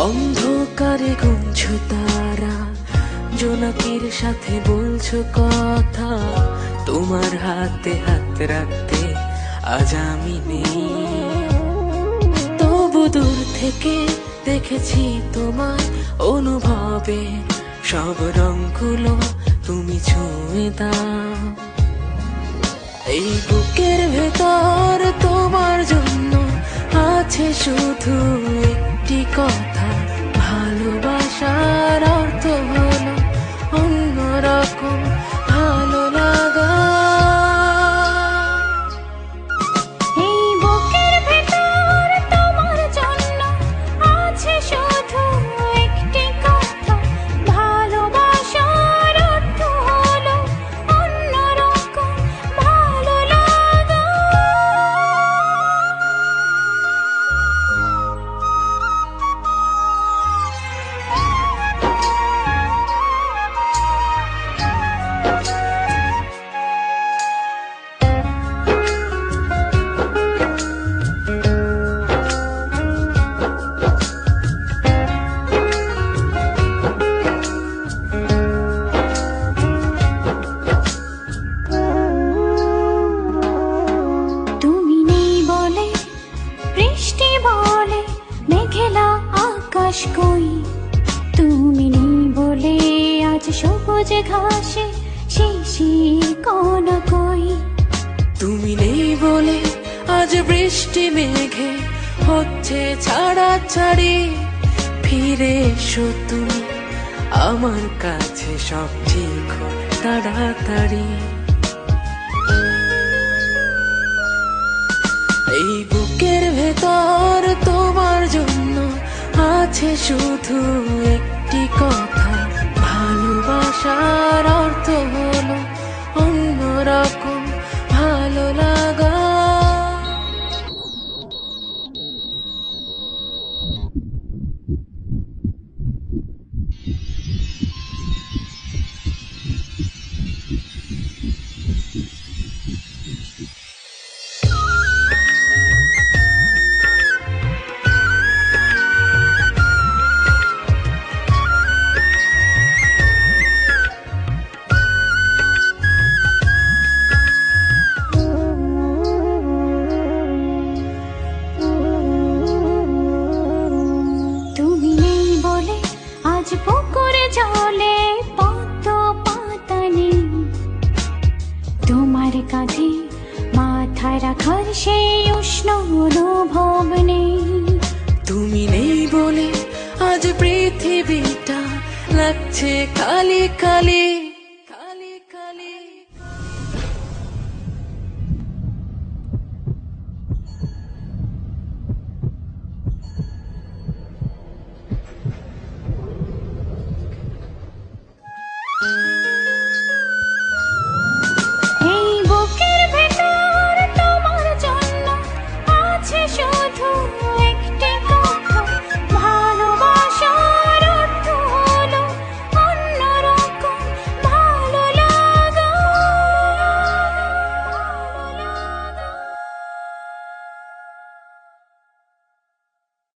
অন্ধকারে গুনছো তারা, জোনাকির সাথে বলছো কথা। তোমার হাতে হাত রাখতে আজ আমি নেই, তবু দূর থেকে দেখেছি তোমার অনুভবে সব রংগুলো তুমি ছুঁয়ে দাও। এই বুকের ভেতর তোমার জন্য আছে শুধু একটি কথা, ভালোবাসার অর্থ হলো অন্যরকম ভালো লাগা। এই বুকের ভেতর তোমার জন্য আছে শুধু একটি কথা, ভালোবাসার অর্থ হলো অন্যরকম ভালো লাগা। তুমি নেই বলে বৃষ্টি বলে মেঘলা আকাশ কই, তুমি নেই বলে আজ সবুজ ঘাসে শিশির কণা কই। তুমি নেই বলে আজ বৃষ্টি মেঘে হচ্ছে ছাড়াছাড়ি, ফিরে এসো তুমি আমার কাছে, সব ঠিক হোক তাড়াতাড়ি। এই বুকের ভেতর তোমার জন্য আছে শুধু একটি কথা, ভালোবাসার অর্থ হলো অন্যরকম ভালো লাগা। তুমি নেই বলে আজ পুকুরে জলে পদ্ম পাতা নেই, তোমার কাঁধে মাথা রাখার সেই উষ্ণ অনুভব নেই। তুমি নেই বলে আজ পৃথিবীটা লাগছে কালি কালি,